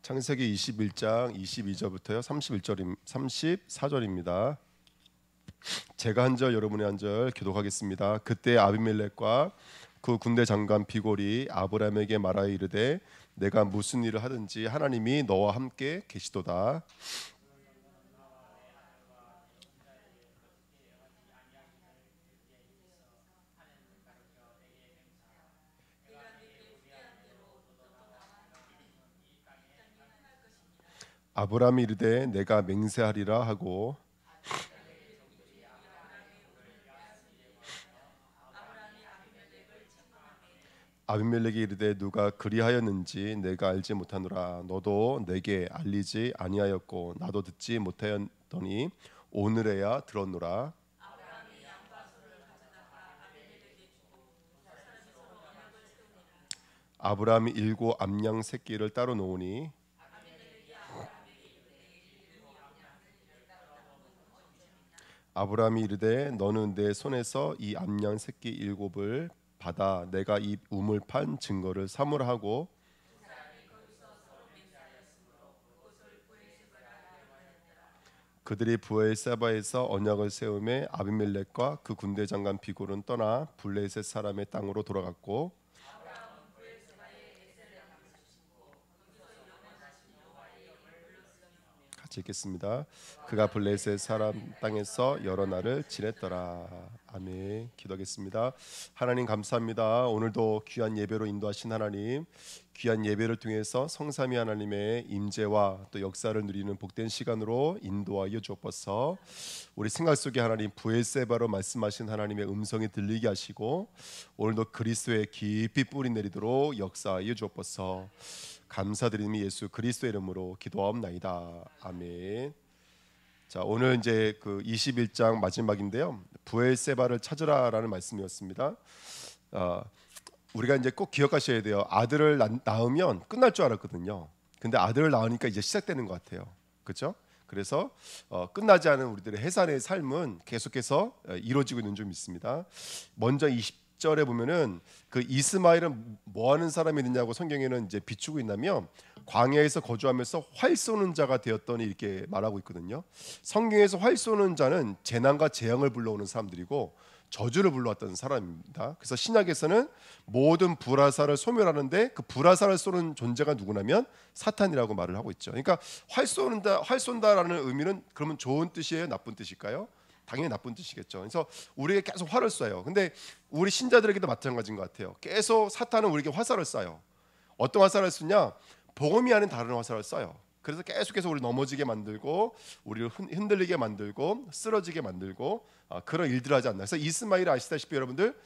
창세기 21장 22절부터요 34절입니다. 제가 한 절 여러분이 한 절 교독하겠습니다. 그때 아비멜렉과 그 군대 장관 비골이 아브라함에게 말하여 이르되 내가 무슨 일을 하든지 하나님이 너와 함께 계시도다. 아브라함이 이르되 내가 맹세하리라 하고 아비멜렉이 이르되 누가 그리하였는지 내가 알지 못하노라. 너도 내게 알리지 아니하였고 나도 듣지 못하였더니 오늘에야 들었노라. 아브라함이 일곱 암양 새끼를 따로 놓으니 아브라함이 이르되 너는 내 손에서 이 암양 새끼 일곱을 받아 내가 이 우물 판 증거를 삼으라 하고 그들이 브엘세바에서 언약을 세우매 아비멜렉과 그 군대 장관 비골은 떠나 블레셋 사람의 땅으로 돌아갔고 같이 읽겠습니다. 그가 블레셋 사람 땅에서 여러 날을 지냈더라. 아멘. 기도하겠습니다. 하나님 감사합니다. 오늘도 귀한 예배로 인도하신 하나님, 귀한 예배를 통해서 성삼위 하나님의 임재와 또 역사를 누리는 복된 시간으로 인도하여 주옵소서. 우리 생각 속에 하나님 브엘세바로 말씀하신 하나님의 음성이 들리게 하시고 오늘도 그리스도의 깊이 뿌리 내리도록 역사하여 주옵소서. 감사드리며 예수 그리스도의 이름으로 기도하옵나이다. 아멘. 자, 오늘 이제 그 21장 마지막인데요. 브엘세바를 찾으라라는 말씀이었습니다. 우리가 이제 꼭 기억하셔야 돼요. 아들을 낳으면 끝날 줄 알았거든요. 근데 아들을 낳으니까 이제 시작되는 것 같아요. 그렇죠? 그래서 끝나지 않은 우리들의 해산의 삶은 계속해서 이루어지고 있는 줄 믿습니다. 먼저 20절에 보면은 그 이스마엘은 뭐 하는 사람이냐고 성경에는 이제 비추고 있냐면 광야에서 거주하면서 활 쏘는 자가 되었더니 이렇게 말하고 있거든요. 성경에서 활 쏘는 자는 재난과 재앙을 불러오는 사람들이고 저주를 불러왔던 사람입니다. 그래서 신약에서는 모든 불화살을 소멸하는데 그 불화살을 쏘는 존재가 누구냐면 사탄이라고 말을 하고 있죠. 그러니까 활 쏜다라는 의미는 그러면 좋은 뜻이에요, 나쁜 뜻일까요? 당연히 나쁜 뜻이겠죠. 그래서 우리에게 계속 활을 쏴요. 근데 우리 신자들에게도 마찬가지인 것 같아요. 계속 사탄은 우리에게 화살을 쏴요. 어떤 화살을 쏘냐? 복음이 아닌 다른 화살을 쏴요. 그래서 계속해서 우리 넘어지게 만들고 우리를 흔들리게 만들고 쓰러지게 만들고 그런 일들을 하지 않나. 그래서 이스마엘 아시다시피 여러분들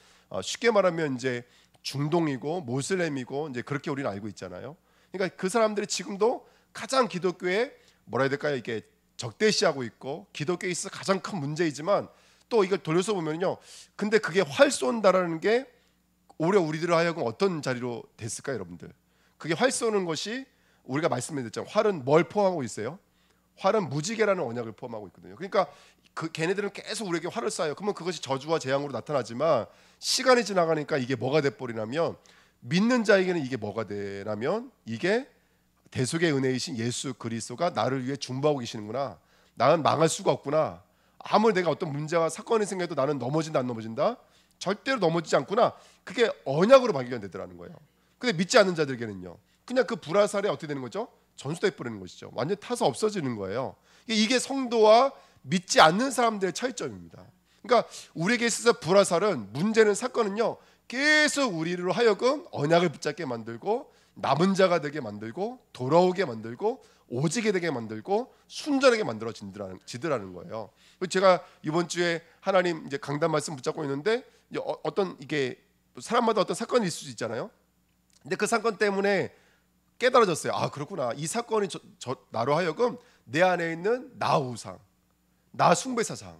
쉽게 말하면 이제 중동이고 모슬렘이고 이제 그렇게 우리는 알고 있잖아요. 그러니까 그 사람들이 지금도 가장 기독교에 뭐라 해야 될까요? 이게 적대시하고 있고 기독교에 있어 가장 큰 문제이지만 또 이걸 돌려서 보면요. 근데 그게 활 쏜다라는 게 오히려 우리들 하여금 어떤 자리로 됐을까요, 여러분들? 그게 활 쏘는 것이 우리가 말씀드렸잖아요. 활은 뭘 포함하고 있어요? 활은 무지개라는 언약을 포함하고 있거든요. 그러니까 그 걔네들은 계속 우리에게 활을 쏴요. 그러면 그것이 저주와 재앙으로 나타나지만 시간이 지나가니까 이게 뭐가 돼버리냐면 믿는 자에게는 이게 뭐가 되냐면 이게 대속의 은혜이신 예수 그리스도가 나를 위해 중보하고 계시는구나. 나는 망할 수가 없구나. 아무리 내가 어떤 문제와 사건이 생겨도 나는 넘어진다 안 넘어진다? 절대로 넘어지지 않구나. 그게 언약으로 발견되더라는 거예요. 근데 믿지 않는 자들에게는요. 그냥 그 불화살에 어떻게 되는 거죠? 전수돼 버리는 것이죠. 완전 타서 없어지는 거예요. 이게 성도와 믿지 않는 사람들의 차이점입니다. 그러니까 우리에게 있어서 불화살은 문제는 사건은요. 계속 우리로 하여금 언약을 붙잡게 만들고 남은 자가 되게 만들고 돌아오게 만들고 오지게 되게 만들고 순전하게 만들어 지더라는 거예요. 제가 이번 주에 하나님 이제 강단 말씀 붙잡고 있는데 어떤 이게 사람마다 어떤 사건이 있을 수 있잖아요. 근데 그 사건 때문에 깨달아졌어요. 아 그렇구나. 이 사건이 나로 하여금 내 안에 있는 나 우상, 나 숭배사상,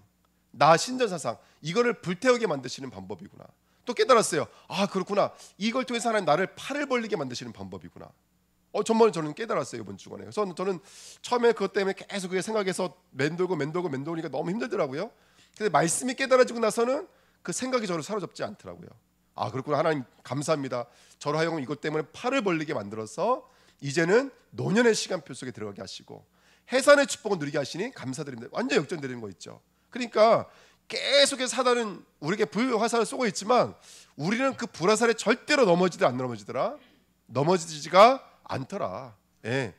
나 신전사상 이거를 불태우게 만드시는 방법이구나. 또 깨달았어요. 아 그렇구나. 이걸 통해서 하나님 나를 팔을 벌리게 만드시는 방법이구나. 정말 저는 깨달았어요 이번 주간에. 그래서 저는 처음에 그것 때문에 계속 그게 생각해서 맴돌니까 너무 힘들더라고요. 근데 말씀이 깨달아지고 나서는 그 생각이 저를 사로잡지 않더라고요. 아 그렇구나. 하나님 감사합니다. 저로 하여금 이것 때문에 팔을 벌리게 만들어서 이제는 노년의 시간표 속에 들어가게 하시고 해산의 축복을 누리게 하시니 감사드립니다. 완전 역전되는 거 있죠. 그러니까 계속해서 사단은 우리에게 불화살을 쏘고 있지만 우리는 그 불화살에 절대로 넘어지더라 안 넘어지더라? 넘어지지가 않더라. 예.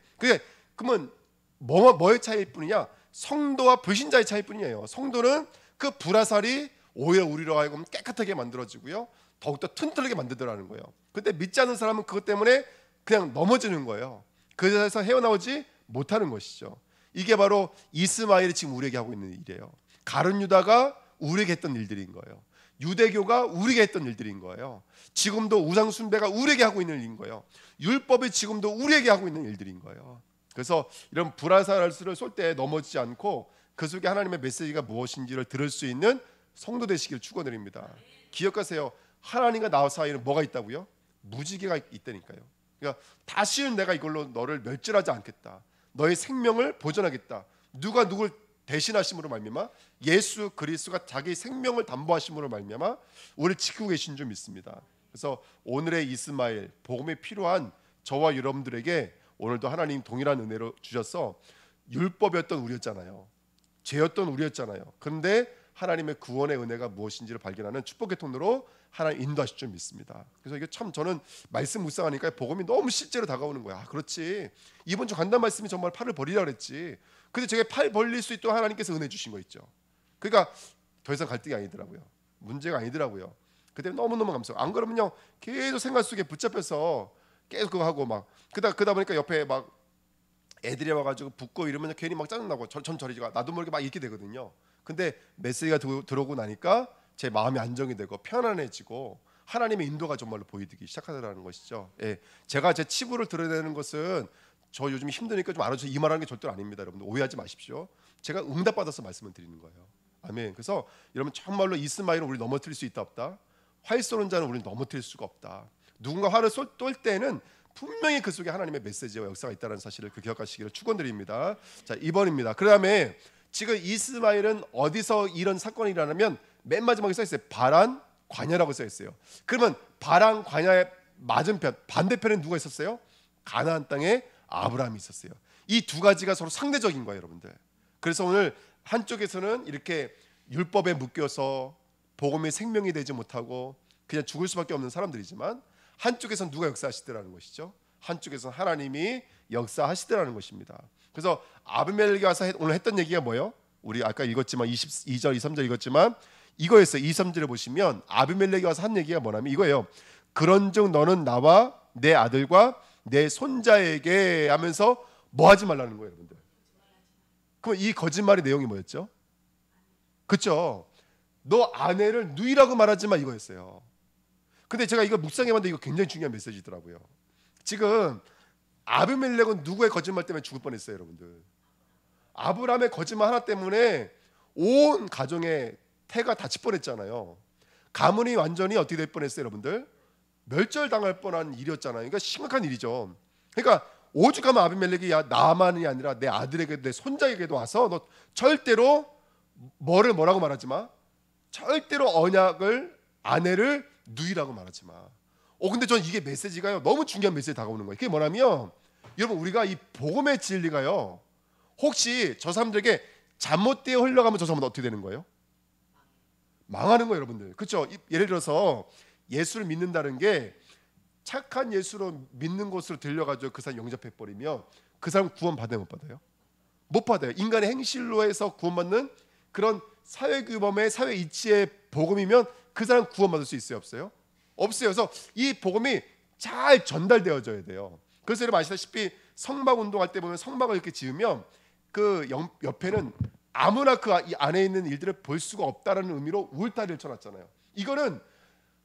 그러면 뭐의 차이일 뿐이냐? 성도와 불신자의 차이일 뿐이에요. 성도는 그 불화살이 오히려 우리로 하여금 깨끗하게 만들어지고요, 더욱더 튼튼하게 만들더라는 거예요. 근데 믿지 않는 사람은 그것 때문에 그냥 넘어지는 거예요. 그래서 헤어나오지 못하는 것이죠. 이게 바로 이스마엘이 지금 우리에게 하고 있는 일이에요. 가룟 유다가 우리에게 했던 일들인 거예요. 유대교가 우리에게 했던 일들인 거예요. 지금도 우상 숭배가 우리에게 하고 있는 일인 거예요. 율법이 지금도 우리에게 하고 있는 일들인 거예요. 그래서 이런 불화살을 쏠 때 넘어지지 않고 그 속에 하나님의 메시지가 무엇인지를 들을 수 있는 성도 되시길 축원드립니다. 기억하세요. 하나님과 나 사이에는 뭐가 있다고요? 무지개가 있다니까요. 그러니까 다시는 내가 이걸로 너를 멸절하지 않겠다. 너의 생명을 보존하겠다. 누가 누굴 대신하심으로 말미암아 예수 그리스도가 자기 생명을 담보하심으로 말미암아 우리를 지키고 계신 줄 믿습니다. 그래서 오늘의 이스마엘 복음이 필요한 저와 여러분들에게 오늘도 하나님 동일한 은혜로 주셔서 율법이었던 우리였잖아요. 죄였던 우리였잖아요. 그런데 하나님의 구원의 은혜가 무엇인지를 발견하는 축복의 통로로 하나님 인도하실 줄 믿습니다. 그래서 이게 참 저는 말씀 묵상하니까 복음이 너무 실제로 다가오는 거야. 그렇지. 이번 주 간단 말씀이 정말 팔을 벌리라 그랬지. 근데 제게 팔 벌릴 수 있도록 하나님께서 은혜 주신 거 있죠. 그러니까 더 이상 갈등이 아니더라고요. 문제가 아니더라고요. 그때 너무너무 감사해요. 안 그러면요 계속 생각 속에 붙잡혀서 계속 그거 하고 막 그러다 보니까 옆에 막 애들이 와가지고 붙고 이러면 괜히 막 짜증나고 전 저리가 나도 모르게 막 이렇게 되거든요. 근데 메시지가 들어오고 나니까 제 마음이 안정이 되고 편안해지고 하나님의 인도가 정말로 보이기 시작하더라는 것이죠. 예, 제가 제 치부를 드러내는 것은 저 요즘 힘드니까 좀 알아주세요 이 말하는 게 절대 아닙니다. 여러분들 오해하지 마십시오. 제가 응답받아서 말씀을 드리는 거예요. 아멘. 그래서 여러분 정말로 이스마엘은 우리 넘어뜨릴 수 있다 없다? 활 쏘는 자는 우리는 넘어뜨릴 수가 없다. 누군가 활을 쏠 때는 분명히 그 속에 하나님의 메시지와 역사가 있다는 사실을 기억하시기를 축원드립니다. 자 2번입니다. 그 다음에 지금 이스마엘은 어디서 이런 사건이 일어나면 맨 마지막에 써 있어요. 바란 광야라고 써 있어요. 그러면 바란 광야의 맞은편 반대편에 누가 있었어요? 가나안 땅에 아브라함이 있었어요. 이 두 가지가 서로 상대적인 거예요, 여러분들. 그래서 오늘 한쪽에서는 이렇게 율법에 묶여서 복음이 생명이 되지 못하고 그냥 죽을 수밖에 없는 사람들이지만 한쪽에서는 누가 역사하시더라는 것이죠. 한쪽에서는 하나님이 역사하시더라는 것입니다. 그래서 아비멜렉이 와서 오늘 했던 얘기가 뭐예요? 우리 아까 읽었지만 22절, 23절 읽었지만 이거였어요. 23절에 보시면 아비멜렉이 와서 한 얘기가 뭐냐면 이거예요. 그런즉 너는 나와 내 아들과 내 손자에게 하면서 뭐 하지 말라는 거예요, 여러분들. 그럼 이 거짓말의 내용이 뭐였죠? 그렇죠. 너 아내를 누이라고 말하지 마 이거였어요. 근데 제가 이거 묵상해봤는데 이거 굉장히 중요한 메시지더라고요. 지금 아비멜렉은 누구의 거짓말 때문에 죽을 뻔했어요, 여러분들. 아브라함의 거짓말 하나 때문에 온 가정의 태가 다칠 뻔했잖아요. 가문이 완전히 어떻게 될 뻔했어요, 여러분들? 멸절당할 뻔한 일이었잖아요. 그러니까 심각한 일이죠. 그러니까 오죽하면 아비멜렉이 야 나만이 아니라 내 아들에게도 내 손자에게도 와서 너 절대로 뭐라고 말하지 마. 절대로 언약을 아내를 누이라고 말하지 마. 근데 전 이게 메시지가요 너무 중요한 메시지 다가오는 거예요. 그게 뭐냐면 여러분 우리가 이 복음의 진리가요 혹시 저 사람들에게 잘못되어 흘러가면 저 사람은 어떻게 되는 거예요? 망하는 거예요, 여러분들. 그렇죠? 예를 들어서 예수를 믿는다는 게 착한 예수로 믿는 곳으로 들려가지고 그 사람 영접해 버리면 그 사람 구원 받아요, 못 받아요? 못 받아요. 인간의 행실로 해서 구원받는 그런 사회 규범의 사회 이치의 복음이면 그 사람 구원받을 수 있어요, 없어요? 없어요. 그래서 이 복음이 잘 전달되어져야 돼요. 그래서 여러분 아시다시피 성막 운동할 때 보면 성막을 이렇게 지으면 그 옆에는 아무나 그 안에 있는 일들을 볼 수가 없다라는 의미로 울타리를 쳐놨잖아요. 이거는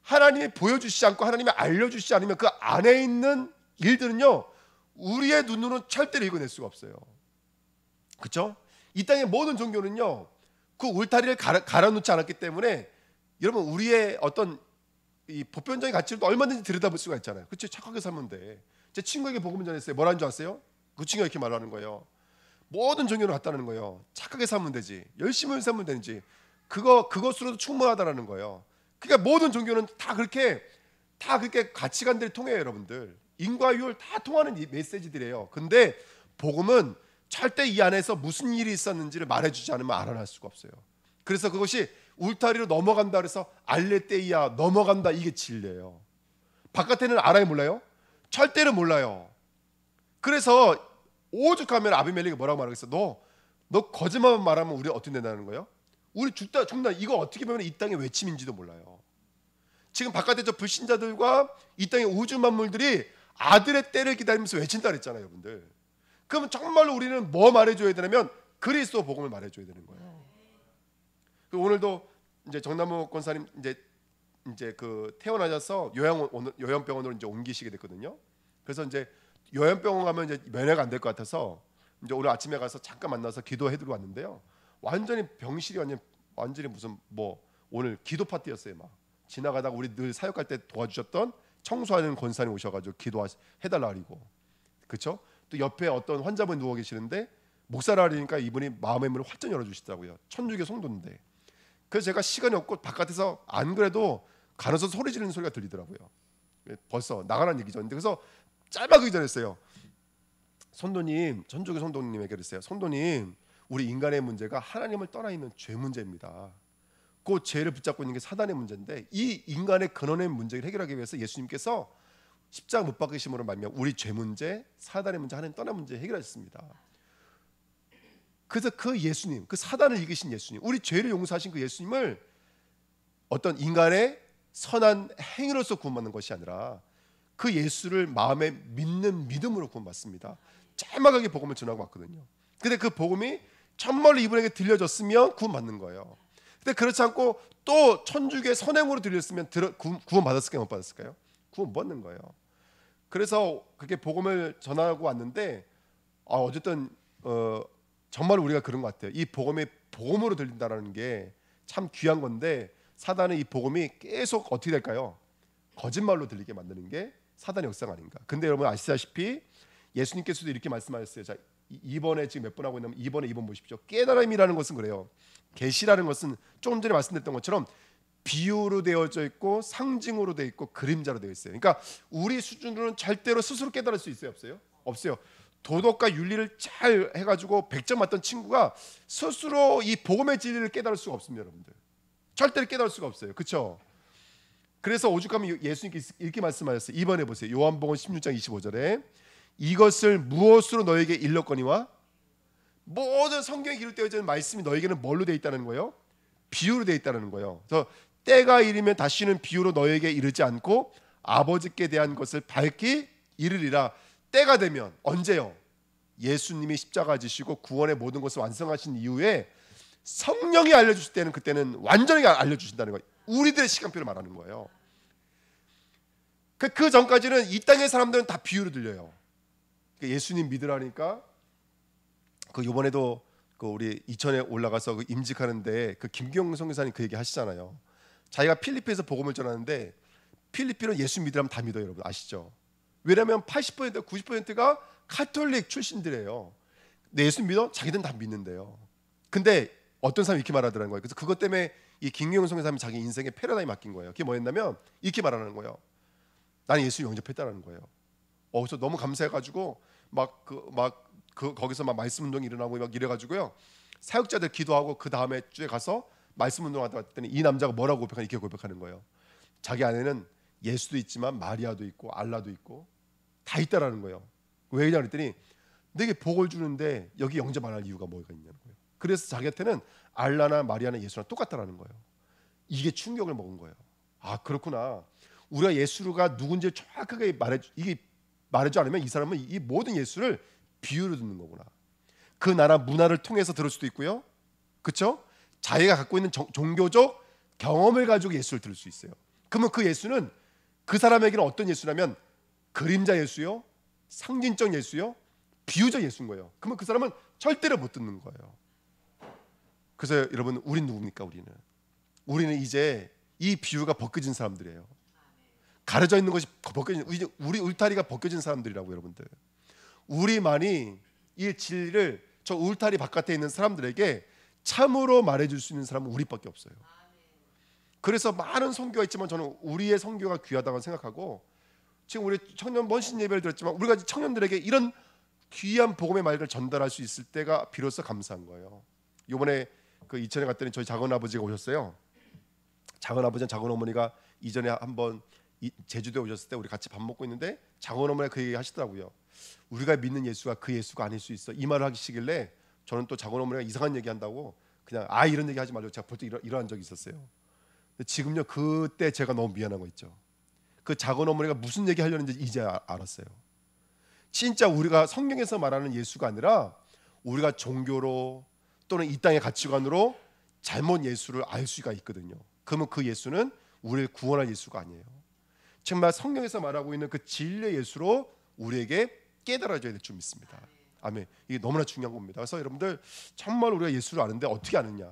하나님이 보여주시지 않고 하나님이 알려주시지 않으면 그 안에 있는 일들은요 우리의 눈으로는 절대로 읽어낼 수가 없어요. 그렇죠? 이 땅의 모든 종교는요 그 울타리를 갈아놓지 않았기 때문에 여러분 우리의 어떤 이 보편적인 가치를 얼마든지 들여다볼 수가 있잖아요. 그렇죠? 착하게 살면 돼. 제 친구에게 복음을 전했어요. 뭐라는 줄 아세요? 그 친구가 이렇게 말하는 거예요. 모든 종교는 같다는 거예요. 착하게 살면 되지. 열심히 살면 되지. 그것으로도 충분하다라는 거예요. 그러니까 모든 종교는 다 그렇게 가치관들이 통해요, 여러분들. 인과율 다 통하는 이 메시지들이에요. 근데 복음은 절대 이 안에서 무슨 일이 있었는지를 말해주지 않으면 알아낼 수가 없어요. 그래서 그것이 울타리로 넘어간다 그래서 알레떼이야 넘어간다, 이게 진리예요. 바깥에는 알아요 몰라요? 절대로 몰라요. 그래서 오죽하면 아비멜렉이 뭐라고 말하겠어? 너 거짓말만 말하면 우리 어떻게 된다는 거예요? 우리 죽다 이거 어떻게 보면 이 땅의 외침인지도 몰라요. 지금 바깥에 저 불신자들과 이 땅의 우주 만물들이 아들의 때를 기다리면서 외친다 그랬잖아요, 여러분들. 그러면 정말로 우리는 뭐 말해줘야 되냐면 그리스도 복음을 말해줘야 되는 거예요. 오늘도 이제 정남호 권사님 이제 그 퇴원하셔서 요양병원으로 이제 옮기시게 됐거든요. 그래서 이제 요양병원 가면 이제 면회가 안 될 것 같아서 이제 오늘 아침에 가서 잠깐 만나서 기도해드리고 왔는데요. 완전히 병실이 완전히 무슨 뭐 오늘 기도 파티였어요. 막 지나가다가 우리 늘 사역할 때 도와주셨던 청소하는 권사님 오셔가지고 기도해달라 그리고, 그렇죠? 또 옆에 어떤 환자분 누워 계시는데 목사라 그러니까 이분이 마음의 문을 활짝 열어주시더라고요. 천주교 성도인데. 그래서 제가 시간이 없고 바깥에서 안 그래도 간호사 소리 지르는 소리가 들리더라고요. 벌써 나가라는 얘기죠. 그래서 짧게 기도했어요. 성도님, 천주교 성도님에게 그랬어요. 성도님, 우리 인간의 문제가 하나님을 떠나 있는 죄 문제입니다. 그 죄를 붙잡고 있는 게 사단의 문제인데 이 인간의 근원의 문제를 해결하기 위해서 예수님께서 십자가 못 박으심으로 말미암아 우리 죄 문제, 사단의 문제, 하나님 떠난 문제 해결하셨습니다. 그래서 그 예수님, 그 사단을 이기신 예수님, 우리 죄를 용서하신 그 예수님을 어떤 인간의 선한 행위로서 구원받는 것이 아니라 그 예수를 마음에 믿는 믿음으로 구원받습니다. 짤막하게 복음을 전하고 왔거든요. 근데 그 복음이 정말로 이분에게 들려졌으면 구원받는 거예요. 근데 그렇지 않고 또 천주교의 선행으로 들렸으면 구원받았을까요? 못 받았을까요? 구원 못 받는 거예요. 그래서 그렇게 복음을 전하고 왔는데 어쨌든 정말 우리가 그런 것 같아요. 이 복음이 복음으로 들린다라는 게 참 귀한 건데 사단은 이 복음이 계속 어떻게 될까요? 거짓말로 들리게 만드는 게 사단의 역사가 아닌가. 근데 여러분 아시다시피 예수님께서도 이렇게 말씀하셨어요. 자, 이번에 지금 몇 번 하고 있냐면 이번에 2번 보십시오. 깨달음이라는 것은 그래요. 계시라는 것은 조금 전에 말씀드렸던 것처럼 비유로 되어져 있고 상징으로 되어 있고 그림자로 되어 있어요. 그러니까 우리 수준으로는 절대로 스스로 깨달을 수 있어요? 없어요? 없어요. 도덕과 윤리를 잘 해가지고 100점 맞던 친구가 스스로 이 복음의 진리를 깨달을 수가 없습니다, 여러분들. 절대로 깨달을 수가 없어요. 그렇죠? 그래서 오죽하면 예수님께서 이렇게 말씀하셨어요. 이번에 보세요. 요한복음 16장 25절에 이것을 무엇으로 너에게 일렀거니와 모든 성경에 기록되어진 말씀이 너에게는 뭘로 되어 있다는 거예요? 비유로 되어 있다는 거예요. 그래서 때가 이르면 다시는 비유로 너에게 이르지 않고 아버지께 대한 것을 밝히 이르리라. 때가 되면 언제요? 예수님이 십자가 지시고 구원의 모든 것을 완성하신 이후에 성령이 알려주실 때는 그때는 완전히 알려주신다는 거예요. 우리들의 시간표를 말하는 거예요. 그 전까지는 이 땅의 사람들은 다 비유로 들려요. 예수님 믿으라니까 그 이번에도 그 우리 이천에 올라가서 그 임직하는데 그 김경 선교사님 그 얘기 하시잖아요. 자기가 필리핀에서 복음을 전하는데 필리핀은 예수 믿으라면 다 믿어요, 여러분 아시죠? 왜냐하면 80% 90%가 카톨릭 출신들이에요. 근데 예수 믿어? 자기들은 다 믿는데요. 근데 어떤 사람이 이렇게 말하더라는 거예요. 그래서 그것 때문에 이 김경 선교사님이 자기 인생의 패러다임이 바뀐 거예요. 그게 뭐였냐면 이렇게 말하는 거예요. 나는 예수 영접했다라는 거예요. 그래서 너무 감사해가지고 거기서 막 말씀 운동이 일어나고 막 이래가지고요. 사역자들 기도하고 그 다음에 주에 가서 말씀 운동하다 봤더니 이 남자가 뭐라고 이렇게 고백하는 거예요. 자기 안에는 예수도 있지만 마리아도 있고 알라도 있고 다 있다라는 거예요. 왜냐 그랬더니 내게 복을 주는데 여기 영접 안 할 이유가 뭐가 있냐는 거예요. 그래서 자기한테는 알라나 마리아나 예수나 똑같다라는 거예요. 이게 충격을 먹은 거예요. 아 그렇구나. 우리가 예수가 누군지 정확하게 말해줘 않으면 이 사람은 이 모든 예수를 비유로 듣는 거구나. 그 나라 문화를 통해서 들을 수도 있고요. 그렇죠? 자기가 갖고 있는 종교적 경험을 가지고 예수를 들을 수 있어요. 그러면 그 예수는 그 사람에게는 어떤 예수냐면 그림자 예수요, 상징적 예수요, 비유적 예수인 거예요. 그러면 그 사람은 절대로 못 듣는 거예요. 그래서 여러분 우린 누굽니까? 우리는 이제 이 비유가 벗겨진 사람들이에요. 가려져 있는 것이 벗겨진, 우리 울타리가 벗겨진 사람들이라고 여러분들. 우리만이 이 진리를 저 울타리 바깥에 있는 사람들에게 참으로 말해줄 수 있는 사람은 우리밖에 없어요. 그래서 많은 선교가 있지만 저는 우리의 선교가 귀하다고 생각하고 지금 우리 청년 먼신 예배를 드렸지만 우리가 청년들에게 이런 귀한 복음의 말을 전달할 수 있을 때가 비로소 감사한 거예요. 이번에 그 이천에 갔더니 저희 작은 아버지가 오셨어요. 작은 아버지는 작은 어머니가 이전에 한번 제주도에 오셨을 때 우리 같이 밥 먹고 있는데 작은 어머니가 그 얘기 하시더라고요. 우리가 믿는 예수가 그 예수가 아닐 수 있어. 이 말을 하시길래 저는 또 작은 어머니가 이상한 얘기 한다고 그냥 이런 얘기 하지 말고 제가 벌써 일어난 적이 있었어요. 근데 지금요, 그때 제가 너무 미안한 거 있죠. 그 작은 어머니가 무슨 얘기 하려는지 이제 알았어요. 진짜 우리가 성경에서 말하는 예수가 아니라 우리가 종교로 또는 이 땅의 가치관으로 잘못 예수를 알 수가 있거든요. 그러면 그 예수는 우리를 구원할 예수가 아니에요. 정말 성경에서 말하고 있는 그 진리의 예수로 우리에게 깨달아져야 될 줄 믿습니다. 아멘. 이게 너무나 중요한 겁니다. 그래서 여러분들 정말 우리가 예수를 아는데 어떻게 아느냐?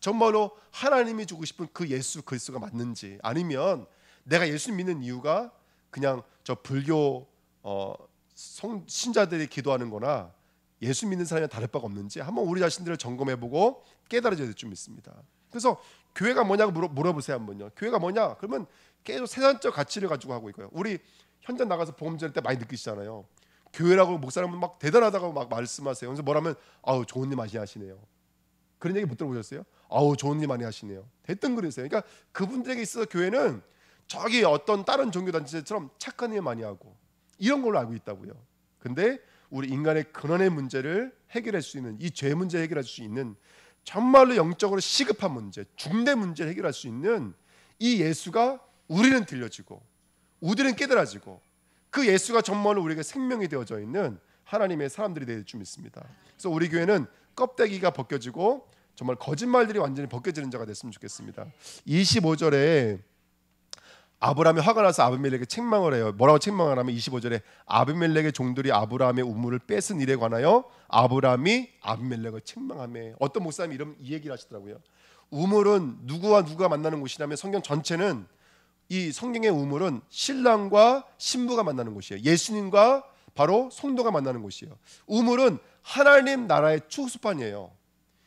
정말로 하나님이 주고 싶은 그 예수 그리스도가 맞는지, 아니면 내가 예수 믿는 이유가 그냥 저 불교 신자들이 기도하는 거나 예수 믿는 사람이 다를 바가 없는지 한번 우리 자신들을 점검해보고 깨달아져야 될 줄 믿습니다. 그래서 교회가 뭐냐고 물어보세요 한번요. 교회가 뭐냐? 그러면 계속 세상적 가치를 가지고 하고 있고요. 우리 현장 나가서 복음 전할 때 많이 느끼시잖아요. 교회라고 목사님은 막 대단하다고 막 말씀하세요. 그래서 뭐라면 아우 좋은 일 많이 하시네요. 그런 얘기 못 들어보셨어요? 아우 좋은 일 많이 하시네요. 대뜸 그러세요. 그러니까 그분들에게 있어서 교회는 저기 어떤 다른 종교 단체처럼 착한 일 많이 하고 이런 걸로 알고 있다고요. 근데 우리 인간의 근원의 문제를 해결할 수 있는, 이 죄 문제 해결할 수 있는 정말로 영적으로 시급한 문제, 중대 문제를 해결할 수 있는 이 예수가 우리는 들려지고 우리는 깨달아지고 그 예수가 정말로 우리에게 생명이 되어져 있는 하나님의 사람들이 될 줄 믿습니다. 그래서 우리 교회는 껍데기가 벗겨지고 정말 거짓말들이 완전히 벗겨지는 자가 됐으면 좋겠습니다. 25절에 아브라함이 화가 나서 아비멜렉에게 책망을 해요. 뭐라고 책망을 하면 25절에 아비멜렉의 종들이 아브라함의 우물을 뺏은 일에 관하여 아브라함이 아비멜렉을 책망하며, 어떤 목사님이 이 얘기를 하시더라고요. 우물은 누구와 누가 만나는 곳이냐면 성경 전체는, 이 성경의 우물은 신랑과 신부가 만나는 곳이에요. 예수님과 바로 성도가 만나는 곳이에요. 우물은 하나님 나라의 축소판이에요.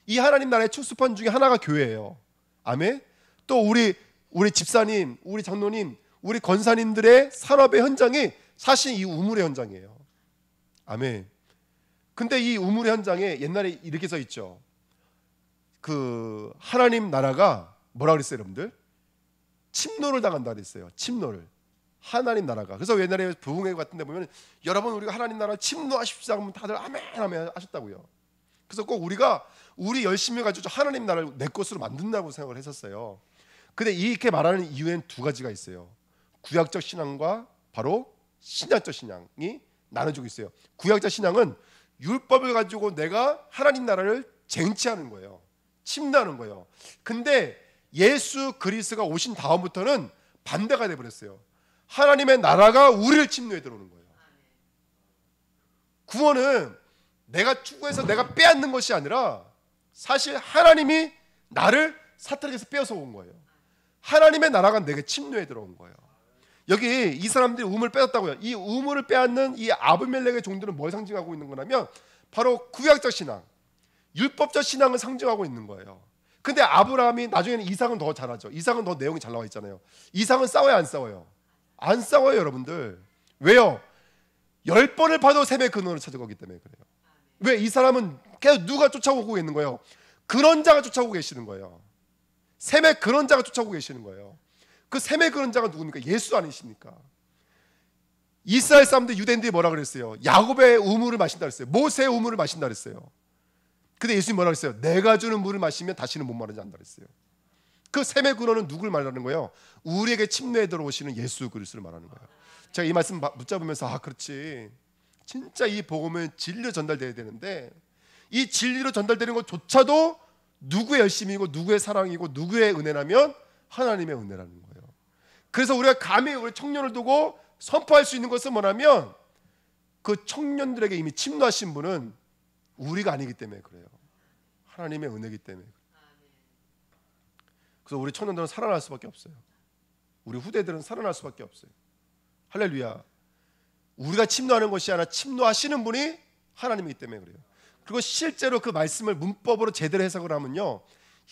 이 하나님 나라의 축소판 중에 하나가 교회예요. 아멘. 또 우리 집사님, 우리 장로님, 우리 권사님들의 산업의 현장이 사실 이 우물의 현장이에요. 아멘. 근데 이 우물의 현장에 옛날에 이렇게 써 있죠. 그 하나님 나라가 뭐라 그랬어요, 여러분들? 침노를 당한다 그랬어요. 침노를. 하나님 나라가. 그래서 옛날에 부흥회 같은 데 보면 여러분 우리가 하나님 나라 침노하십시오 하면 다들 아멘 아멘 하셨다고요. 그래서 꼭 우리 열심히 가지고 하나님 나라를 내 것으로 만든다고 생각을 했었어요. 근데 이렇게 말하는 이유엔 두 가지가 있어요. 구약적 신앙과 바로 신약적 신앙이 나눠지고 있어요. 구약적 신앙은 율법을 가지고 내가 하나님 나라를 쟁취하는 거예요. 침노하는 거예요. 근데 예수 그리스도가 오신 다음부터는 반대가 돼버렸어요. 하나님의 나라가 우리를 침노해 들어오는 거예요. 구원은 내가 추구해서 내가 빼앗는 것이 아니라 사실 하나님이 나를 사탄에게서 빼앗아 온 거예요. 하나님의 나라가 내게 침노해 들어온 거예요. 여기 이 사람들이 우물을 빼앗다고요. 이 우물을 빼앗는 이 아비멜렉의 종들은 뭘 상징하고 있는 거냐면 바로 구약적 신앙, 율법적 신앙을 상징하고 있는 거예요. 근데 아브라함이 나중에는 이삭은 더 잘하죠. 이삭은 더 내용이 잘 나와 있잖아요. 이삭은 싸워요, 안 싸워요? 안 싸워요, 여러분들. 왜요? 10번을 봐도 셈의 근원을 찾을 거기 때문에 그래요. 왜? 이 사람은 계속 누가 쫓아오고 있는 거예요? 근원자가 쫓아오고 계시는 거예요. 셈의 근원자가 쫓아오고 계시는 거예요. 그 셈의 근원자가 누굽니까? 예수 아니십니까? 이스라엘 사람들, 유대인들이 뭐라 그랬어요? 야곱의 우물을 마신다 그랬어요. 모세의 우물을 마신다 그랬어요. 근데 예수님이 뭐라 그랬어요? 내가 주는 물을 마시면 다시는 못 마르지 않는다 그랬어요. 그 셈의 근원은 누굴 말하는 거예요? 우리에게 침례에 들어오시는 예수 그리스도를 말하는 거예요. 제가 이 말씀 붙잡으면서 그렇지, 진짜 이 복음은 진리로 전달돼야 되는데 이 진리로 전달되는 것조차도 누구의 열심이고 누구의 사랑이고 누구의 은혜라면 하나님의 은혜라는 거예요. 그래서 우리가 감히 우리 청년을 두고 선포할 수 있는 것은 뭐냐면 그 청년들에게 이미 침노하신 분은 우리가 아니기 때문에 그래요. 하나님의 은혜이기 때문에. 그래서 우리 청년들은 살아날 수밖에 없어요. 우리 후대들은 살아날 수밖에 없어요. 할렐루야. 우리가 침노하는 것이 아니라 침노하시는 분이 하나님이기 때문에 그래요. 그리고 실제로 그 말씀을 문법으로 제대로 해석을 하면요,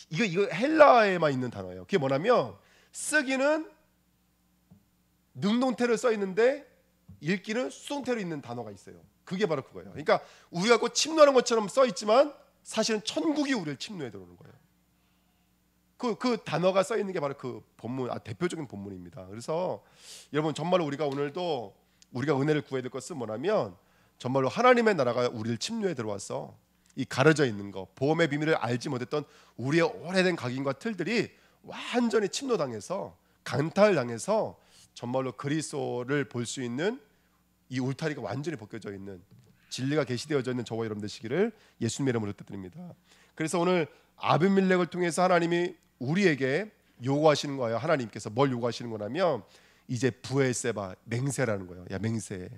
이거 헬라에만 있는 단어예요. 그게 뭐냐면 쓰기는 능동태로 써 있는데 읽기는 수동태로 있는 단어가 있어요. 그게 바로 그거예요. 그러니까 우리가 곧 침노하는 것처럼 써 있지만 사실은 천국이 우리를 침노해 들어오는 거예요. 그 단어가 써 있는 게 바로 그 본문, 대표적인 본문입니다. 그래서 여러분 정말로 우리가 오늘도 우리가 은혜를 구해야 될 것은 뭐냐면 정말로 하나님의 나라가 우리를 침노해 들어와서 이 가려져 있는 거, 보험의 비밀을 알지 못했던 우리의 오래된 각인과 틀들이 완전히 침노당해서 강탈당해서 정말로 그리스도를 볼 수 있는 이 울타리가 완전히 벗겨져 있는 진리가 계시되어져 있는 저와 여러분 되시기를 예수님의 이름으로 뜻드립니다. 그래서 오늘 아비멜렉을 통해서 하나님이 우리에게 요구하시는 거예요. 하나님께서 뭘 요구하시는 거냐면 이제 부엘세바, 맹세라는 거예요. 야, 맹세.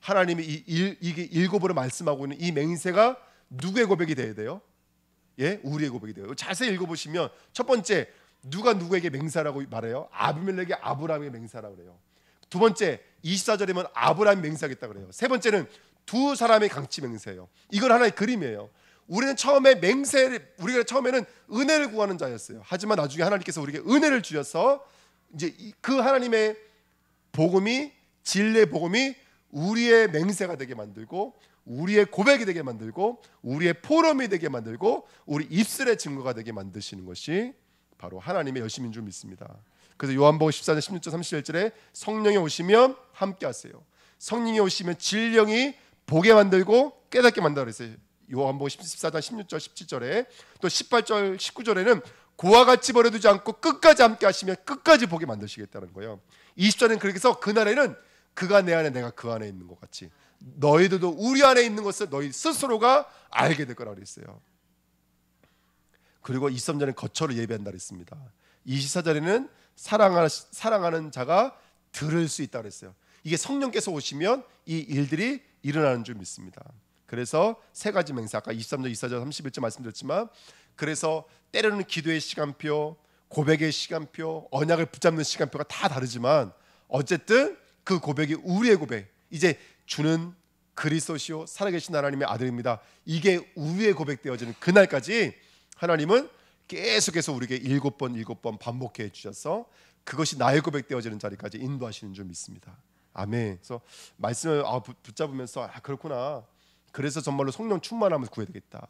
하나님이 이게 일곱으로 말씀하고 있는 이 맹세가 누구의 고백이 돼야 돼요? 예, 우리의 고백이 돼요. 자세히 읽어보시면 첫 번째 누가 누구에게 맹세라고 말해요? 아비멜렉이 아브라함에게 맹세라고 그래요. 두 번째 24절이면 아브라함이 맹세하겠다 그래요. 세 번째는 두 사람의 강치 맹세예요. 이건 하나의 그림이에요. 우리가 처음에는 은혜를 구하는 자였어요. 하지만 나중에 하나님께서 우리에게 은혜를 주셔서 이제 그 하나님의 복음이, 진리의 복음이 우리의 맹세가 되게 만들고 우리의 고백이 되게 만들고 우리의 포럼이 되게 만들고 우리 입술의 증거가 되게 만드시는 것이 바로 하나님의 열심인 줄 믿습니다. 그래서 요한복음 14장 16절 31절에 성령이 오시면 함께 하세요. 성령이 오시면 진령이 보게 만들고 깨닫게 만들어 그랬어요. 요한복음 14장 16절 17절에 또 18절 19절에는 그와 같이 버려두지 않고 끝까지 함께 하시면 끝까지 보게 만드시겠다는 거예요. 20절에는 그래서 그날에는 그가 내 안에 내가 그 안에 있는 것 같이 너희들도 우리 안에 있는 것을 너희 스스로가 알게 될 거라고 그랬어요. 그리고 23절에는 거처를 예배한다 그랬습니다. 24절에는 사랑하는 자가 들을 수 있다 그랬어요. 이게 성령께서 오시면 이 일들이 일어나는 줄 믿습니다. 그래서 세 가지 맹세, 아까 23절, 24절, 31절 말씀드렸지만 그래서 때로는 기도의 시간표, 고백의 시간표, 언약을 붙잡는 시간표가 다 다르지만 어쨌든 그 고백이 우리의 고백, 이제 주는 그리스도시요 살아계신 하나님의 아들입니다. 이게 우리의 고백되어지는 그날까지 하나님은 계속해서 우리에게 7번 반복해 주셔서 그것이 나의 고백되어지는 자리까지 인도하시는 줄 믿습니다. 아멘. 그래서 말씀을 붙잡으면서 그렇구나. 그래서 정말로 성령 충만함을 구해야 되겠다.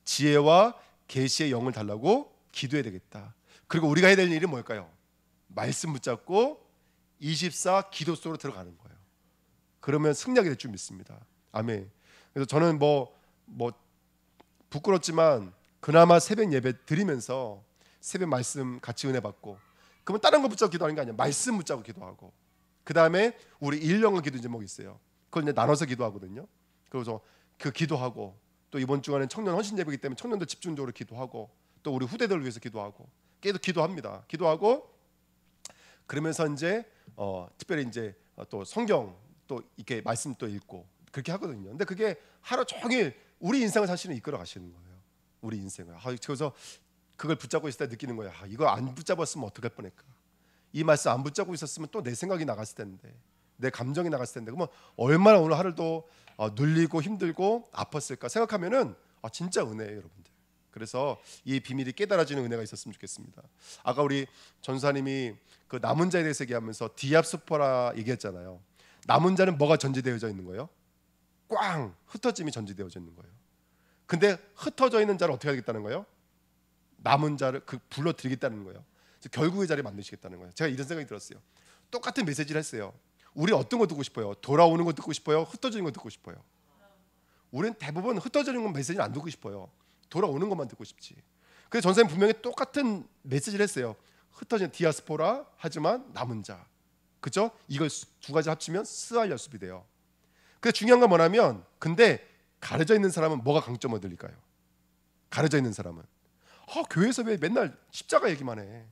지혜와 계시의 영을 달라고 기도해야 되겠다. 그리고 우리가 해야 될 일이 뭘까요? 말씀 붙잡고 24 기도 속으로 들어가는 거예요. 그러면 승리하게 될 줄 믿습니다. 아멘. 그래서 저는 뭐 부끄럽지만 그나마 새벽 예배 드리면서 새벽 말씀 같이 은혜 받고 그러면 다른 거 붙잡고 기도하는 게 아니야. 말씀 붙잡고 기도하고 그 다음에 우리 일령의 기도 제목이 있어요. 그걸 이제 나눠서 기도하거든요. 그래서 그 기도하고 또 이번 주간엔 청년 헌신 예배이기 때문에 청년들 집중적으로 기도하고 또 우리 후대들을 위해서 기도하고 계속 기도합니다. 기도하고 그러면서 이제 특별히 이제 또 성경 또 이렇게 말씀 또 읽고 그렇게 하거든요. 근데 그게 하루 종일 우리 인생을 사실은 이끌어 가시는 거예요. 우리 인생을. 그래서 그걸 붙잡고 있을 때 느끼는 거예요. 이거 안 붙잡았으면 어떡할 뻔했까. 이 말씀 안 붙잡고 있었으면 또 내 생각이 나갔을 텐데, 내 감정이 나갔을 텐데, 그러면 얼마나 오늘 하루도 눌리고 힘들고 아팠을까 생각하면은 진짜 은혜예요, 여러분들. 그래서 이 비밀이 깨달아지는 은혜가 있었으면 좋겠습니다. 아까 우리 전사님이 그 남은 자에 대해서 얘기하면서 디압스포라 얘기했잖아요. 남은 자는 뭐가 전제되어져 있는 거예요? 꽝 흩어짐이 전제되어져 있는 거예요. 근데 흩어져 있는 자를 어떻게 하겠다는 거예요? 남은 자를 불러들이겠다는 거예요. 결국의 자리를 만드시겠다는 거예요. 제가 이런 생각이 들었어요. 똑같은 메시지를 했어요. 우리 어떤 거 듣고 싶어요? 돌아오는 거 듣고 싶어요? 흩어지는 거 듣고 싶어요? 우리는 대부분 흩어지는 건 메시지를 안 듣고 싶어요. 돌아오는 것만 듣고 싶지. 그래서 전사님 분명히 똑같은 메시지를 했어요. 흩어진 디아스포라 하지만 남은 자, 그죠? 이걸 두 가지 합치면 스알 야숲이 돼요. 근데 중요한 건 뭐냐면, 근데 가려져 있는 사람은 뭐가 강점을 들릴까요? 가려져 있는 사람은 교회에서 왜 맨날 십자가 얘기만 해?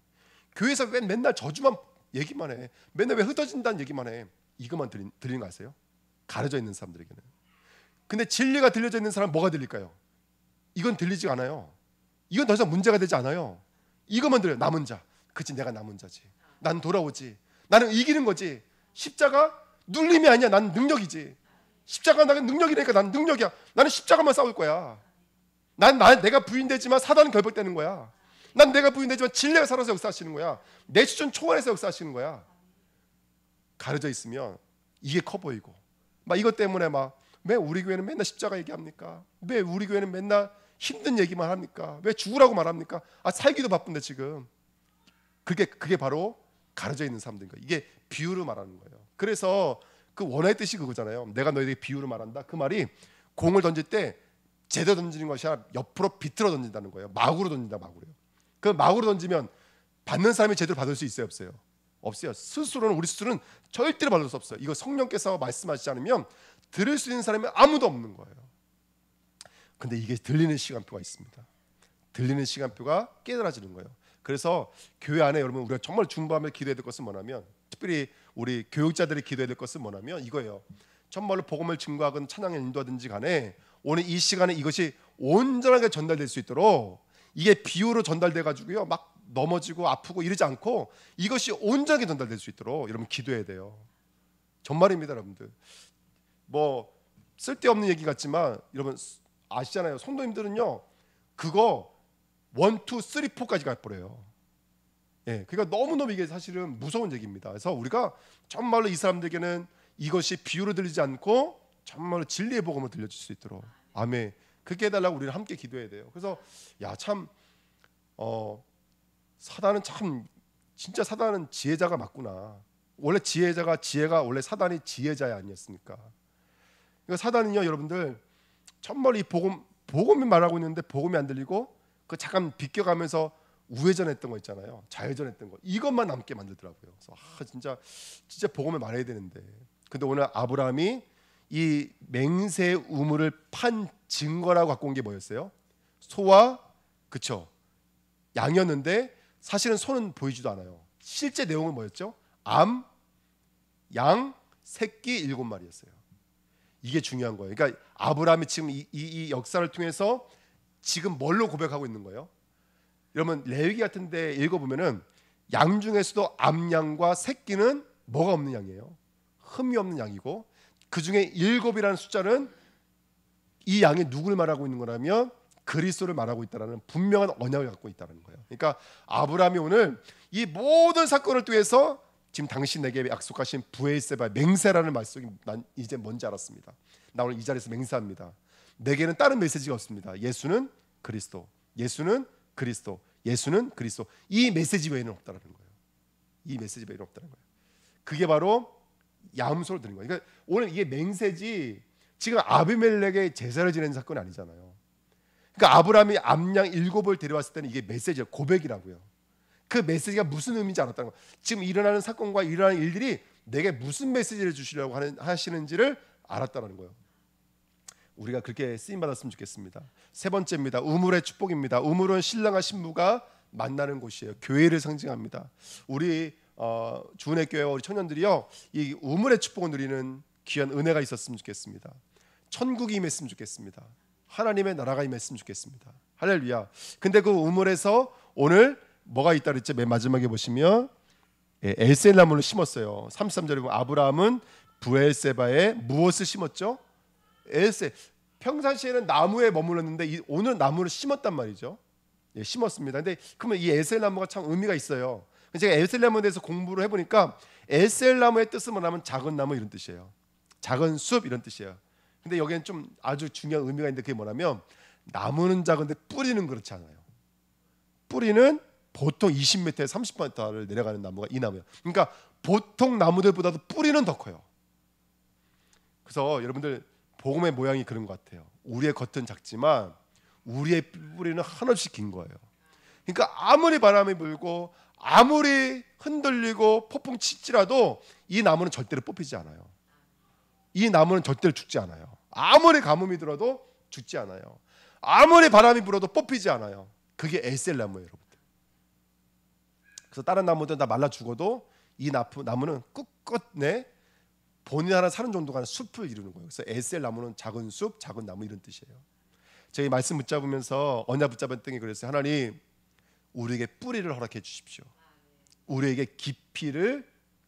교회에서 왜 맨날 저주만 얘기만 해? 맨날 왜 흩어진다는 얘기만 해? 이것만 들리는 거 아세요? 가려져 있는 사람들에게는. 근데 진리가 들려져 있는 사람은 뭐가 들릴까요? 이건 들리지 않아요. 이건 더 이상 문제가 되지 않아요. 이것만 들려요. 남은 자. 그치, 내가 남은 자지. 난 돌아오지. 나는 이기는 거지. 십자가 눌림이 아니야. 난 능력이지. 십자가 나는 능력이니까 난 능력이야. 나는 십자가만 싸울 거야. 내가 부인되지만 사단은 결박되는 거야. 난 내가 부인되지만 진리가 살아서 역사하시는 거야. 내 수준 초월해서 역사하시는 거야. 가려져 있으면 이게 커 보이고 막 이것 때문에 막 왜 우리 교회는 맨날 십자가 얘기합니까? 왜 우리 교회는 맨날 힘든 얘기만 합니까? 왜 죽으라고 말합니까? 살기도 바쁜데 지금. 그게 바로 가려져 있는 사람들인 거예요. 이게 비유로 말하는 거예요. 그래서 그 원어의 뜻이 그거잖아요. 내가 너희에게 비유로 말한다. 그 말이 공을 던질 때 제대로 던지는 것이 아니라 옆으로 비틀어 던진다는 거예요. 막으로 던진다. 막으로요. 그 막으로 던지면 받는 사람이 제대로 받을 수 있어요? 없어요? 없어요. 우리 스스로는 절대로 받을 수 없어요. 이거 성령께서 말씀하시지 않으면 들을 수 있는 사람이 아무도 없는 거예요. 근데 이게 들리는 시간표가 있습니다. 들리는 시간표가 깨달아지는 거예요. 그래서 교회 안에 여러분 우리가 정말 중보하며 기도해야 될 것은 뭐냐면, 특별히 우리 교육자들이 기도해야 될 것은 뭐냐면 이거예요. 정말로 복음을 증거하건 찬양에 인도하든지 간에 오늘 이 시간에 이것이 온전하게 전달될 수 있도록, 이게 비유로 전달돼 가지고요 막 넘어지고 아프고 이러지 않고 이것이 온전하게 전달될 수 있도록 여러분 기도해야 돼요. 정말입니다. 여러분들 뭐 쓸데없는 얘기 같지만 여러분 아시잖아요. 성도님들은요 그거 1, 2, 3, 4까지 가버려요. 예, 그러니까 너무너무 이게 사실은 무서운 얘기입니다. 그래서 우리가 정말로 이 사람들에게는 이것이 비유로 들리지 않고 정말로 진리의 복음을 들려줄 수 있도록, 아멘, 그렇게 해달라고 우리는 함께 기도해야 돼요. 그래서 참 사단은 참 진짜 사단은 지혜자가 맞구나. 원래 지혜가 원래 사단이 지혜자야 아니었습니까? 그러니까 사단은요 여러분들 정말 이 복음이 말하고 있는데 복음이 안 들리고 그 잠깐 비껴가면서 우회전했던 거 있잖아요. 좌회전했던 거, 이것만 남게 만들더라고요. 그래서 진짜 복음을 말해야 되는데, 근데 오늘 아브라함이 이 맹세 우물을 판 증거라고 갖고 온 게 뭐였어요? 소와 그쵸 양이었는데 사실은 소는 보이지도 않아요. 실제 내용은 뭐였죠? 암, 양, 새끼 7마리였어요. 이게 중요한 거예요. 그러니까 아브라함이 지금 이 역사를 통해서 지금 뭘로 고백하고 있는 거예요? 여러분 레위기 같은 데 읽어보면은 양 중에서도 암양과 새끼는 뭐가 없는 양이에요? 흠이 없는 양이고, 그 중에 7이라는 숫자는 이 양이 누구를 말하고 있는 거라면 그리스도를 말하고 있다는 분명한 언약을 갖고 있다는 거예요. 그러니까 아브라함이 오늘 이 모든 사건을 통해서 지금 당신에게 약속하신 브엘세바 맹세라는 말씀이 난 이제 뭔지 알았습니다. 나 오늘 이 자리에서 맹세합니다. 내게는 다른 메시지가 없습니다. 예수는 그리스도, 예수는 그리스도, 예수는 그리스도. 이 메시지 외에는 없다는 거예요. 이 메시지 외에는 없다는 거예요. 그게 바로 야음소를 드린 거예요. 그러니까 오늘 이게 맹세지 지금 아비멜렉의 제사를 지내는 사건이 아니잖아요. 그러니까 아브라함이 암양 7을 데려왔을 때는 이게 메시지예요. 고백이라고요. 그 메시지가 무슨 의미인지 알았다는 거예요. 지금 일어나는 사건과 일어나는 일들이 내게 무슨 메시지를 주시려고 하시는지를 알았다는 거예요. 우리가 그렇게 쓰임 받았으면 좋겠습니다. 세 번째입니다. 우물의 축복입니다. 우물은 신랑과 신부가 만나는 곳이에요. 교회를 상징합니다. 우리 주은혜 교회와 우리 청년들이요 이 우물의 축복을 누리는 귀한 은혜가 있었으면 좋겠습니다. 천국이 임했으면 좋겠습니다. 하나님의 나라가 임했으면 좋겠습니다. 할렐루야. 근데 그 우물에서 오늘 뭐가 있다 그랬죠? 맨 마지막에 보시면 에셀 나무를 심었어요. 33절에 보면 아브라함은 브엘세바에 무엇을 심었죠? 에셀. 평상시에는 나무에 머물렀는데 오늘 나무를 심었단 말이죠. 심었습니다. 근데 그러면 이 에셀 나무가 참 의미가 있어요. 제가 에셀 나무에 대해서 공부를 해보니까 에셀 나무의 뜻은 뭐냐면 작은 나무 이런 뜻이에요. 작은 숲 이런 뜻이에요. 근데 여기는 좀 아주 중요한 의미가 있는데 그게 뭐냐면 나무는 작은데 뿌리는 그렇지 않아요. 뿌리는 보통 20m에서 30m를 내려가는 나무가 이 나무예요. 그러니까 보통 나무들보다도 뿌리는 더 커요. 그래서 여러분들 복음의 모양이 그런 것 같아요. 우리의 겉은 작지만 우리의 뿌리는 한없이 긴 거예요. 그러니까 아무리 바람이 불고 아무리 흔들리고 폭풍 치지라도 이 나무는 절대로 뽑히지 않아요. 이 나무는 절대로 죽지 않아요. 아무리 가뭄이 들어도 죽지 않아요. 아무리 바람이 불어도 뽑히지 않아요. 그게 에셀 나무예요, 여러분들. 그래서 다른 나무들은 다 말라 죽어도 이 나무는 꿋꿋내 본인 하나 사는 정도가 숲을 이루는 거예요. 그래서 에셀 나무는 작은 숲, 작은 나무 이런 뜻이에요. 저희 말씀 붙잡으면서 언약 붙잡은 땡이 그랬어요. 하나님, 우리에게 뿌리를 허락해 주십시오. 우리에게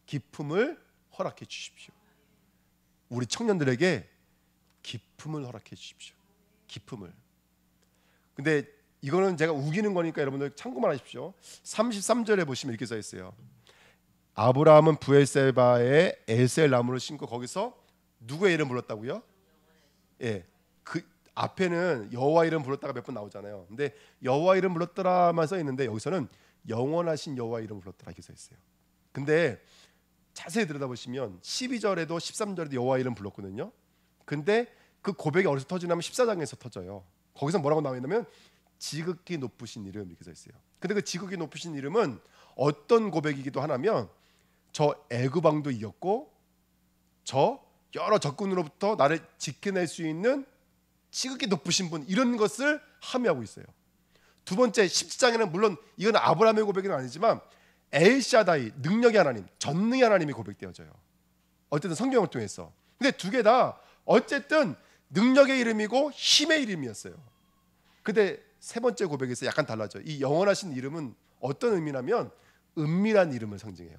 깊음을 허락해 주십시오. 우리 청년들에게 깊음을 허락해 주십시오. 깊음을. 근데 이거는 제가 우기는 거니까 여러분들 참고만 하십시오. 33절에 보시면 이렇게 써 있어요. 아브라함은 브엘세바에 에셀 나무를 심고 거기서 누구의 이름 불렀다고요? 예, 그 앞에는 여호와 이름 불렀다가 몇 번 나오잖아요. 근데 여호와 이름 불렀더라만 써 있는데 여기서는 영원하신 여호와 이름 불렀더라 이렇게 써 있어요. 근데 자세히 들여다보시면 12절에도 13절에도 여호와 이름 불렀거든요. 근데 그 고백이 어디서 터지냐면 14장에서 터져요. 거기서 뭐라고 나와 있냐면 지극히 높으신 이름 이렇게 써 있어요. 근데 그 지극히 높으신 이름은 어떤 고백이기도 하냐면 저 애굽 왕도 이겼고 저 여러 적군으로부터 나를 지켜낼 수 있는 지극히 높으신 분 이런 것을 함의하고 있어요. 두 번째 17장에는 물론 이건 아브라함의 고백은 아니지만 엘샤다이 능력의 하나님, 전능의 하나님이 고백되어져요. 어쨌든 성경을 통해서. 근데 두 개 다 어쨌든 능력의 이름이고 힘의 이름이었어요. 근데 세 번째 고백에서 약간 달라져요. 이 영원하신 이름은 어떤 의미냐면 은밀한 이름을 상징해요.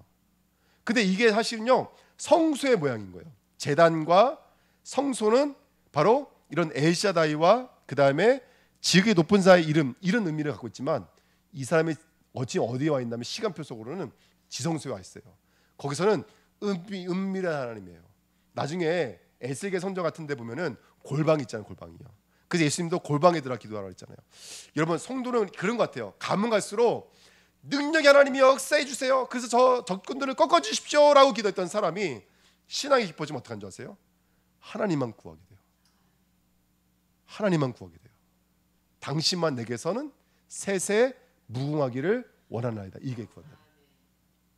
근데 이게 사실은요 성소의 모양인 거예요. 제단과 성소는 바로 이런 엘샤다이와 그 다음에 지극히 높은 자의 이름 이런 의미를 갖고 있지만 이 사람이 어디에 와 있냐면 시간표 속으로는 지성소에 와 있어요. 거기서는 은밀한 하나님이에요. 나중에 에스겔 성전 같은 데 보면은 골방이 있잖아요. 골방이요. 그래서 예수님도 골방에 들어가 기도하라고 했잖아요. 여러분 성도는 그런 것 같아요. 가면 갈수록 능력의 하나님이 역사해 주세요. 그래서 저 적군들을 꺾어 주십시오 라고 기도했던 사람이 신앙이 깊어지면 어떡한 줄 아세요? 하나님만 구하게 돼요. 하나님만 구하게 돼요. 당신만 내게서는 세세 무궁하기를 원하나이다. 이게 구한다.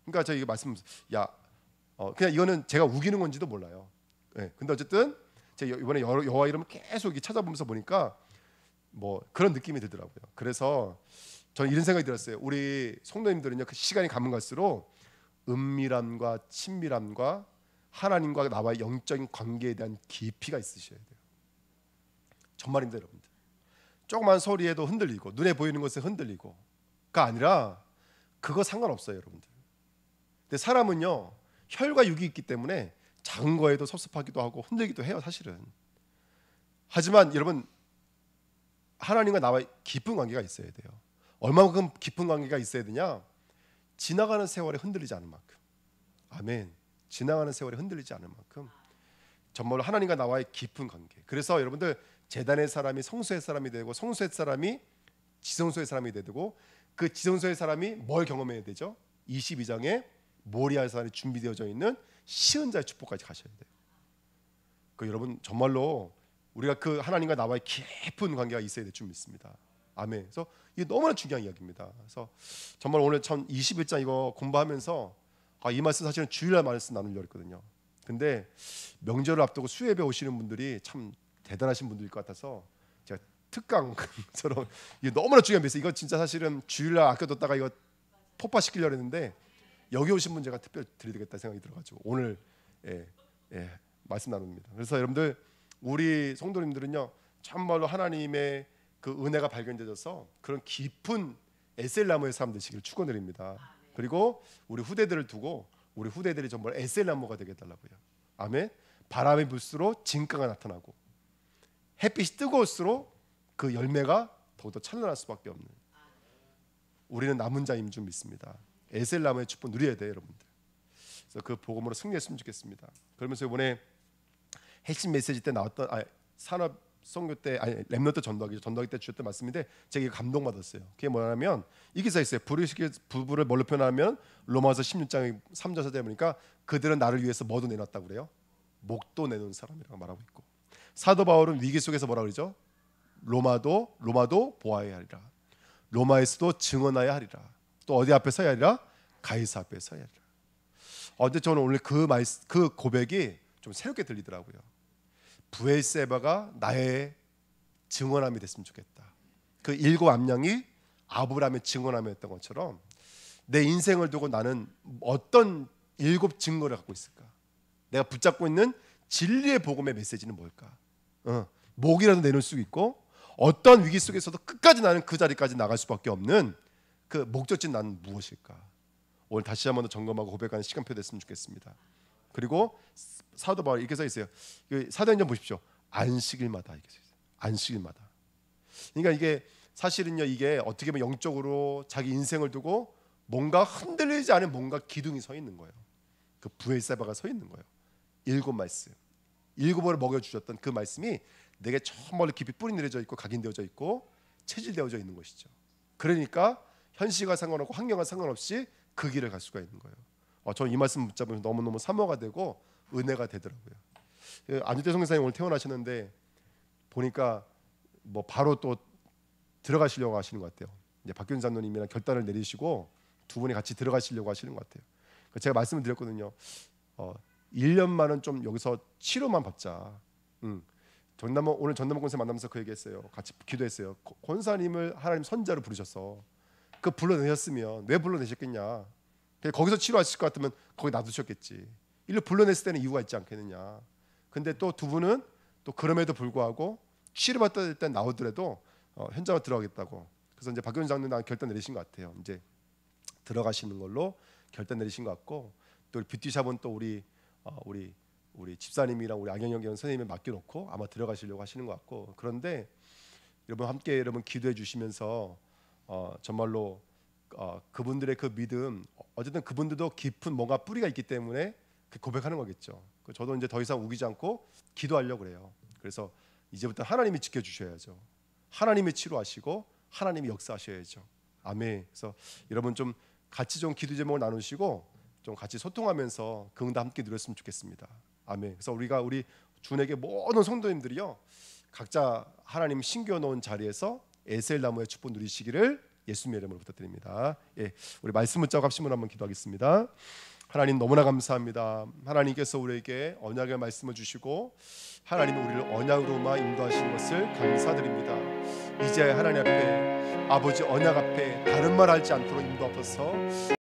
그러니까 제가 이거 그냥 이거는 제가 우기는 건지도 몰라요. 네, 근데 어쨌든 제가 이번에 여호와 이름을 계속 찾아보면서 보니까 뭐 그런 느낌이 들더라고요. 그래서 저는 이런 생각이 들었어요. 우리 성도님들은요, 그 시간이 가면 갈수록 은밀함과 친밀함과 하나님과 나와의 영적인 관계에 대한 깊이가 있으셔야 돼요. 정말입니다, 여러분들. 조그만 소리에도 흔들리고 눈에 보이는 것에 흔들리고가 아니라 그거 상관없어요, 여러분들. 근데 사람은요 혈과 육이 있기 때문에 작은 거에도 섭섭하기도 하고 흔들기도 해요, 사실은. 하지만 여러분 하나님과 나와의 깊은 관계가 있어야 돼요. 얼마만큼 깊은 관계가 있어야 되냐? 지나가는 세월에 흔들리지 않은 만큼. 아멘. 지나가는 세월에 흔들리지 않은 만큼 정말로 하나님과 나와의 깊은 관계. 그래서 여러분들 제단의 사람이 성소의 사람이 되고 성소의 사람이 지성소의 사람이 되고 그 지성소의 사람이 뭘 경험해야 되죠? 22장에 모리아 산에 준비되어져 있는 시은자의 축복까지 가셔야 돼요. 그 여러분 정말로 우리가 그 하나님과 나와의 깊은 관계가 있어야 될 줄 믿습니다. 아멘. 그래서 이게 너무나 중요한 이야기입니다. 그래서 정말 오늘 참 21장 이거 공부하면서 이 말씀 사실은 주일날 말씀 나누려고 했거든요. 근데 명절을 앞두고 수예배 오시는 분들이 참 대단하신 분들일 것 같아서 제가 특강처럼 이게 너무나 중요한 메시지. 이거 진짜 사실은 주일날 아껴뒀다가 이거 폭파시키려고 했는데 여기 오신 분 제가 특별히 드리겠다 생각이 들어가지고 오늘 말씀 나눕니다. 그래서 여러분들 우리 성도님들은요 참말로 하나님의 그 은혜가 발견되어서 그런 깊은 에셀나무의 삶 되시기를 축원드립니다. 그리고 우리 후대들을 두고 우리 후대들이 정말 에셀나무가 되게 해달라고요. 아멘. 바람이 불수록 진가가 나타나고 햇빛이 뜨거울수록 그 열매가 더욱더 찬란할 수밖에 없는 우리는 남은 자임 줄 믿습니다. 에셀나무의 축복 누려야 돼요, 여러분들. 그래서 그 복음으로 승리했으면 좋겠습니다. 그러면서 이번에 핵심 메시지 때 나왔던 산업 선교 때 렘넌트 전도하기 때 주셨던 말씀인데 제가 감동받았어요. 그게 뭐냐면 이 기사에 있어요. 부부를 뭘로 표현하면 로마서 16장 3절 4절 보니까 그들은 나를 위해서 뭐도 내놨다고 그래요? 목도 내놓은 사람이라고 말하고 있고 사도 바울은 위기 속에서 뭐라 그러죠? 로마도 보아야 하리라. 로마에서도 증언하여야 하리라. 또 어디 앞에 서야 하리라? 가이사 앞에 서야 하리라. 근데 저는 오늘 그 고백이 좀 새롭게 들리더라고요. 브엘세바가 나의 증언함이 됐으면 좋겠다. 그 일곱 암양이 아브라함의 증언함이었던 것처럼 내 인생을 두고 나는 어떤 일곱 증거를 갖고 있을까? 내가 붙잡고 있는 진리의 복음의 메시지는 뭘까? 목이라도 내놓을 수 있고 어떤 위기 속에서도 끝까지 나는 그 자리까지 나갈 수밖에 없는 그 목적지 나는 무엇일까? 오늘 다시 한번 더 점검하고 고백하는 시간표 됐으면 좋겠습니다. 그리고 사도 바울 이렇게 써 있어요. 사도행전 보십시오. 안식일마다 이렇게 써 있어요. 안식일마다. 그러니까 이게 사실은요 이게 어떻게 보면 영적으로 자기 인생을 두고 뭔가 흔들리지 않은 뭔가 기둥이 서 있는 거예요. 그 브엘세바가 서 있는 거예요. 7말씀, 7번을 먹여주셨던 그 말씀이 내게 저 멀리 깊이 뿌리 내려져 있고 각인되어져 있고 체질되어져 있는 것이죠. 그러니까 현실과 상관없고 환경과 상관없이 그 길을 갈 수가 있는 거예요. 저는 이 말씀 붙잡으면 너무너무 사모가 되고 은혜가 되더라고요. 안주태 성교사님 오늘 퇴원하셨는데 보니까 뭐 바로 또 들어가시려고 하시는 것 같아요. 이제 박균 장로님이랑 결단을 내리시고 두 분이 같이 들어가시려고 하시는 것 같아요. 제가 말씀을 드렸거든요. 1년만은 좀 여기서 치료만 받자. 오늘 전남원 권사 만나면서 그 얘기했어요. 같이 기도했어요. 권사님을 하나님 선자로 부르셔서 그 불러내셨으면 왜 불러내셨겠냐? 거기서 치료하실 것 같으면 거기 놔두셨겠지. 일로 불러냈을 때는 이유가 있지 않겠느냐. 근데 또 두 분은 또 그럼에도 불구하고 치료받다 될 때 나오더라도 현장으로 들어가겠다고. 그래서 이제 박균 장로님 결단 내리신 것 같아요. 이제 들어가시는 걸로 결단 내리신 것 같고, 또 우리 뷰티샵은 또 우리 집사님이랑 우리 안경영 선생님에 맡겨놓고 아마 들어가시려고 하시는 것 같고. 그런데 여러분 함께 기도해 주시면서 정말로 그분들의 그 믿음, 어쨌든 그분들도 깊은 뭔가 뿌리가 있기 때문에 고백하는 거겠죠. 저도 이제 더 이상 우기지 않고 기도하려고 그래요. 그래서 이제부터 하나님이 지켜주셔야죠. 하나님이 치료하시고 하나님이 역사하셔야죠. 아멘. 그래서 여러분 좀 같이 좀 기도 제목을 나누시고 좀 같이 소통하면서 그 응답 함께 누렸으면 좋겠습니다. 아멘. 그래서 우리 준에게 모든 성도님들이요, 각자 하나님 신겨 놓은 자리에서 에셀 나무의 축복 누리시기를 예수님의 이름으로 부탁드립니다. 우리 말씀 붙잡고 합심으로 한번 기도하겠습니다. 하나님 너무나 감사합니다. 하나님께서 우리에게 언약의 말씀을 주시고 하나님이 우리를 언약으로만 인도하시는 것을 감사드립니다. 이제 하나님 앞에, 아버지 언약 앞에 다른 말 하지 않도록 인도하소서.